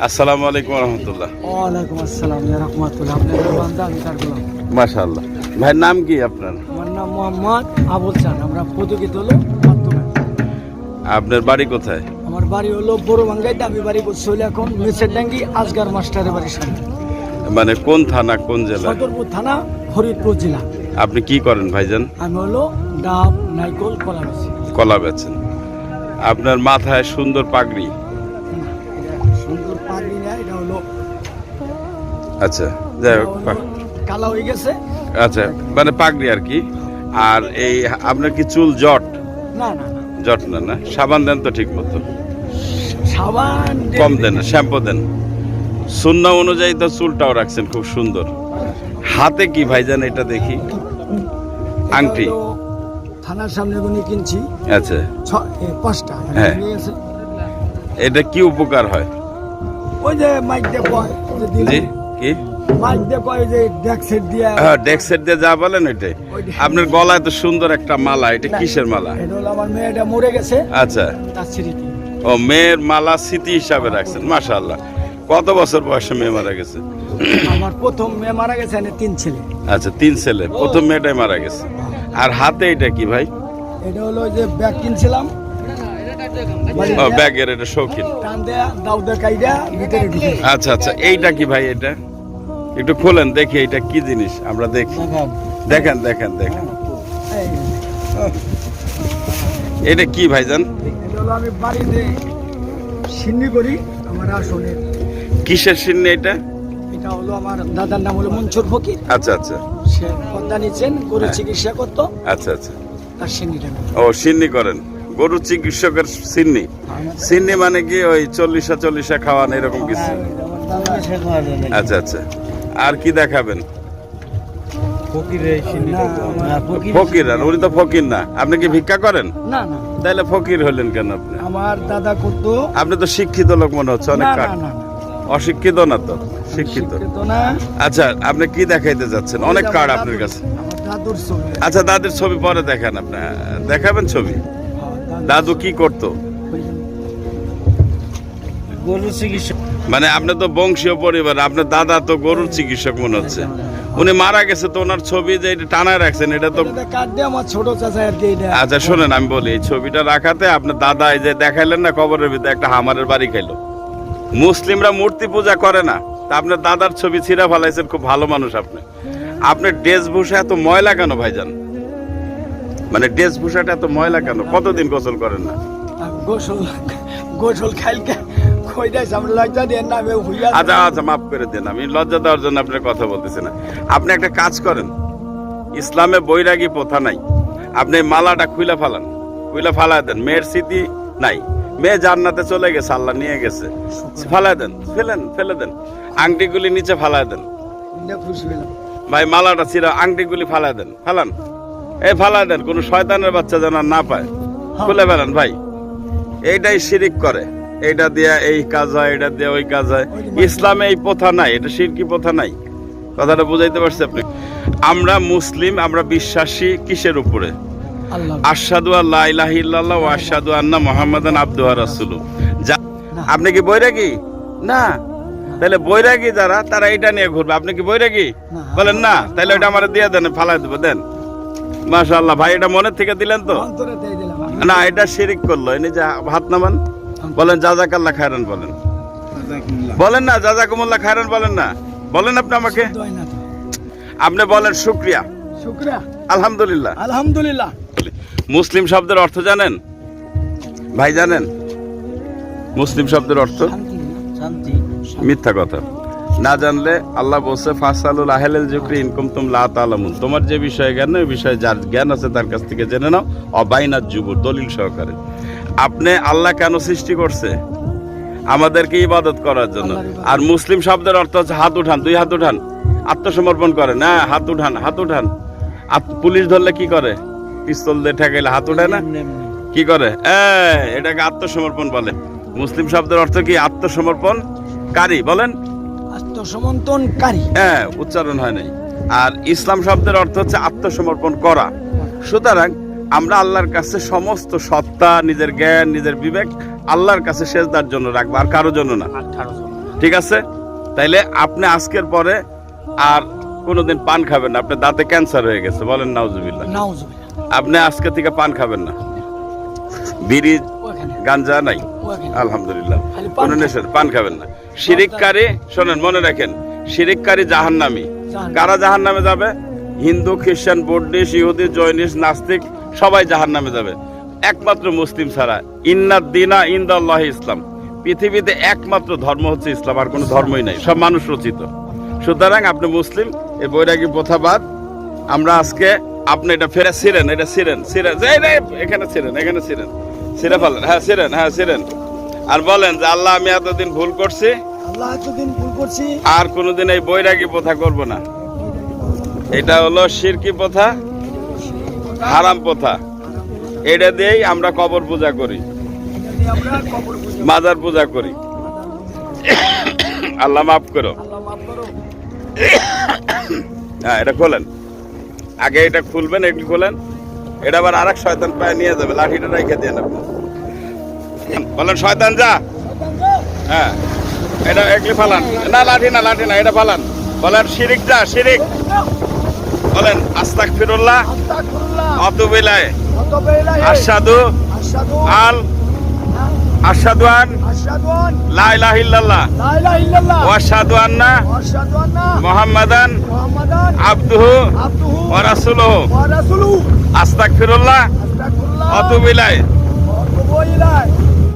আসসালামু আলাইকুম রহমতুল্লাহ। ওয়ালাইকুম আসসালাম ইয়া রাহমাতুল্লাহ। আপনাদের বান্দা আমি তার গোলাম। মাশাআল্লাহ। ভাইয়ের নাম কি আপনার? আমার নাম মোহাম্মদ আবুল চান। আমরা পদুকিত হলো মাধ্যমে। আপনার বাড়ি কোথায়? আমার বাড়ি হলো বড়বাঙ্গাইতে। আমি বাড়ি করছি হলো এখন মেছেরডাঙ্গি আজগার মাস্টারের বাড়ির সামনে। মানে কোন থানা, কোন জেলা? সদরপুর থানা, ফরিদপুর জেলা। আপনি কি করেন ভাইজান? আমি হলো ডাব, নাইকল, কলা বেচি। কলা বেচেন। আপনার মাথায় সুন্দর পাগড়ি। সুন্দর পাগড়ি না, এটা হলো আচ্ছা, যাই হোক। কালা হয়ে গেছে। আচ্ছা, মানে পাগড়ি আর কি। আর এই আপনার কি চুল জট? না না না, জট না, না সাবান দেন তো ঠিক মতো? সাবান কম দেন, শ্যাম্পু দেন। সুন্নাহ অনুযায়ী তো চুলটাও রাখছেন খুব সুন্দর। হাতে কি ভাইজান এটা দেখি? আংটি। এটা হলো থানার সামনে গুনি কিনছি। আচ্ছা, 5টা। হ্যাঁ। এটা কি উপকার হয়? ওই যে মাইক দিয়ে কয় যে দিলে জি কি? মাইক দিয়ে কয় যে ডেক সেট দিয়ে। হ্যাঁ, ডেক সেট দিয়ে যা বলেন ওইটাই। আপনার গলায় তো সুন্দর একটা মালা, এটা কিসের মালা? এটা হলো আমার মেয়েটা মরে গেছে, আচ্ছা, তার স্মৃতি। ও মেয়ের মালা স্মৃতি হিসাবে রাখছেন। মাশাআল্লাহ। কত বছর বয়সে মেয়ে মারা গেছে? আমার প্রথম মেয়ে মারা গেছে, এনে 3 ছেলে। আচ্ছা, 3 ছেলে, প্রথম মেয়েটাই মারা গেছে। আর হাতে এটা কি ভাই? এটা হলো যে ব্যাগ কিনছিলাম, ও ব্যাগের, এটা শৌখিন। টান দেয়া দাও দে কাইডা ভিতরে ঢুকে। আচ্ছা আচ্ছা, এইটা কি ভাই? এটা একটু খোলেন দেখি, এটা কি জিনিস আমরা দেখি। দেখেন দেখেন দেখেন, এই, এটা কি ভাইজান? এটা হলো আমি বাড়িতে সিন্নি করি আমার আসলে। কিসের সিন্নি এটা? এটা হলো আমার দাদার নাম হলো মনসুর ফকির। আচ্ছা আচ্ছা সে পদ্মা নিচ্ছেন, গরু চিকিৎসা করতো, আচ্ছা আচ্ছা। তার সিন্নিটা। ও সিন্নি করেন, গরু চিকিৎসকের সিন্নি। সিন্নি মানে কি ওই 40 খাওয়ান এরকম কিছু? আচ্ছা আচ্ছা। আর কি দেখাবেন? ফকির? আর উনি তো ফকির না। আপনি কি ভিক্ষা করেন? না না, তাহলে ফকির হলেন কেন আপনি? আমার দাদা করতো। আপনি তো শিক্ষিত লোক মনে হচ্ছে অনেক। না না না, অশিক্ষিত না তো? শিক্ষিত। শিক্ষিত না। আচ্ছা, আপনি কি দেখাইতে যাচ্ছেন? অনেক কার্ড আপনার কাছে। আমার দাদুর ছবি। আচ্ছা, দাদুর ছবি পরে দেখান। আপনি দেখাবেন ছবি? দাদু কি করতো? গরু চিকিৎসা। মানে আপনি তো বংশীয় পরিবার, আপনার দাদা তো গরুর চিকিৎসক মনে হচ্ছে। উনি মারা গেছে তো ওনার ছবি যে এটা টানায় রাখছেন, এটা তো। কার্ড দিয়ে আমার ছোট চাচা আর কি এটা। আচ্ছা শোনেন, আমি বলি, এই ছবিটা রাখাতে আপনার দাদা এই যে দেখাইলেন না কবরের ভিতরে একটা হামারের বাড়ি খাইলো। মুসলিমরা মূর্তি পূজা করে না, তা আপনার দাদার ছবি ছিঁড়া ফেলাইছেন। খুব ভালো মানুষ আপনি। আপনার ড্রেসভূষা এত ময়লা কেন ভাইজান? মানে ড্রেসভূষাটা এত ময়লা কেন? কতদিন গোসল করেন না? গোসল গোসল খাইলকে কইটাই সামনে লজ্জা দেন না, আমি হইয়া। আচ্ছা আচ্ছা, মাফ করে দেন, আমি লজ্জা দেওয়ার জন্য আপনার কথা বলতেছি না। আপনি একটা কাজ করেন, ইসলামে বৈরাগী প্রথা নাই। আপনি এই মালাটা খুইলা ফালান, খুইলা ফালা দেন। মেয়ের স্মৃতি নাই, মেয়ে জান্নাতে চলে গেছে, আল্লাহ নিয়ে গেছে। ফালায় দেন, ফেলে দেন। আংটিগুলি নিচে ফালায় দেন। খুশি হলাম ভাই, মালাটা ছিঁড়া আংটিগুলি ফালায় দেন, ফালান। এই ফালায় দেন, কোনো শয়তানের বাচ্চা যেন আর না পায়। খুলে ফেলান ভাই। এইটাই শিরিক করে, এইটা দিয়া এই কাজ হয়, এটা দিয়ে ওই কাজ হয়। ইসলামে এই প্রথা নাই, এটা শিরকি প্রথা নাই। কথাটা বুঝাইতে পারছি আপনি? আমরা মুসলিম, আমরা বিশ্বাসী কিসের উপরে? আল্লাহ। আশহাদু আল্লা ইলাহা ইল্লাল্লাহ ওয়া আশহাদু আন্না মুহাম্মাদান আবদুহু ওয়া রাসূলুহু। আপনি কি বৈরাগী? না। তাহলে বৈরাগী যারা, তারা এটা নিয়ে ঘুরবে। আপনি কি বৈরাগী? বলেন না। তাহলে ওটা আমার দিয়ে দেন, ফালাই দেবো, দেন। মাশাআল্লাহ ভাই, এটা মনের থেকে দিলেন তো? অন্তরে দিয়ে দিলাম। না, এটা শিরিক করলো। এই যে হাত নামান, বলেন জাযাকাল্লাহ খায়রান, বলেন। বলেন না জাযাকুমুল্লাহ খায়রান, বলেন না। বলেন আপনি আমাকে। দয় না তো। আপনি বলেন শুকরিয়া, শুকরিয়া, আলহামদুলিল্লাহ। আলহামদুলিল্লাহ। মুসলিম শব্দের অর্থ জানেন ভাই? জানেন মুসলিম শব্দের অর্থ? শান্তি। মিথ্যা কথা। না জানলে আল্লাহ বলছে ফাসালুল আহলাল যিকরি ইন কুনতুম লা তা'লামুন। তোমার যে বিষয়ে জ্ঞান নেই, ওই বিষয়ে যার জ্ঞান আছে তার কাছ থেকে জেনে নাও। অবাইনাত জুবুর, দলিল সহকারে। আপনি আল্লাহ কেন সৃষ্টি করছে? আমাদেরকে ইবাদত করার জন্য। আর মুসলিম শব্দের অর্থ হচ্ছে হাত উঠান, 2 হাত উঠান, আত্মসমর্পণ করেন। হ্যাঁ, হাত উঠান, হাত উঠান। পুলিশ ধরলে কি করে? পিস্তল দিয়ে ঠেকাইলে হাত উঠায় না? কি করে? এটাকে আত্মসমর্পণ বলে। মুসলিম শব্দের অর্থ কি? আত্মসমর্পণকারী। বলেন আত্মসমর্পণকারী। হ্যাঁ, উচ্চারণ হয় নাই। আর ইসলাম শব্দের অর্থ হচ্ছে আত্মসমর্পণ করা। সুতরাং আমরা আল্লাহর কাছে সমস্ত সত্তা, নিজের জ্ঞান, নিজের বিবেক আল্লাহর কাছে সেজদার জন্য রাখবো, আর কারোর জন্য না। ঠিক আছে? তাইলে আপনি আজকের পরে আর কোনোদিন পান খাবেন না। আপনার দাঁতে ক্যান্সার হয়ে গেছে, বলেন নাউজুবিল্লাহ। নাউজুবিল্লাহ। আপনি আজকে থেকে পান খাবেন না, বিড়ি ওখানে গাঞ্জা নাই, ওখানে আলহামদুলিল্লাহ। খালি পান কোন নেশা পান খাবেন না। শিরিককারী, শোনেন মনে রাখেন, শিরিককারী জাহান্নামী। কারা জাহান্নামে যাবে? হিন্দু, খ্রিস্টান, বৌদ্ধ, ইহুদি, জৈনিস, নাস্তিক সবাই জাহান্নামে যাবে, একমাত্র মুসলিম ছাড়া। ইন্নাদ দিনা ইনদাল্লাহ ইসলাম। পৃথিবীতে একমাত্র ধর্ম হচ্ছে ইসলাম, আর কোনো ধর্মই নাই, সব মানুষ রচিত। সুতরাং আপনি মুসলিম, এই বৈরাগী প্রথা বাদ। আমরা আজকে আপনি এটা ফেরা ছিলেন, এটা ছিলেন ছিলেন, এখানে ছিলেন, এখানে ছিলেন, ছিঁড়ে ফেলেন, হ্যাঁ ছিলেন, হ্যাঁ ছিলেন। আর বলেন যে আল্লাহ আমি এতদিন ভুল করছি, আল্লাহ এতদিন ভুল করছি, আর কোনোদিন এই বৈরাগী প্রথা করব না। এটা হলো শিরকি প্রথা, হারাম প্রথা। এটা দিয়েই আমরা কবর পূজা করি, যদি আমরা কবর পূজা, মাজার পূজা করি। আল্লাহ মাফ করো। আল্লাহ মাফ করো। হ্যাঁ, এটা খোলেন, আগে এটা খুলবেন, একটু খোলেন। এটা আবার আরেক শয়তান পায়ে নিয়ে যাবে, লাঠিটা রেখে দেন আপনি। বলেন শয়তান যা। হ্যাঁ, এটা একলি ফালান, না লাঠি না, লাঠি না, এটা ফালান। বলেন শিরিক যা, শিরিক। বলেন আস্তাগফিরুল্লাহ আস্তাগফিরুল্লাহ আতুবু ইলাইহি ওয়াতুবু ইলাইহি আশহাদু আশহাদু আল আশহাদু আন আশহাদু আন লা ইলাহা ইল্লাল্লাহ লা ইলাহা ইল্লাল্লাহ ওয়া আশহাদু আন্না ওয়া আশহাদু আন্না মুহাম্মাদান মুহাম্মাদান আবদুহু আবদুহু ওয়া রাসূলুহু ওয়া রাসূলুহু আস্তাগফিরুল্লাহ আস্তাগফিরুল্লাহ আতুবু ইলাইহি ওয়াতুবু ইলাইহি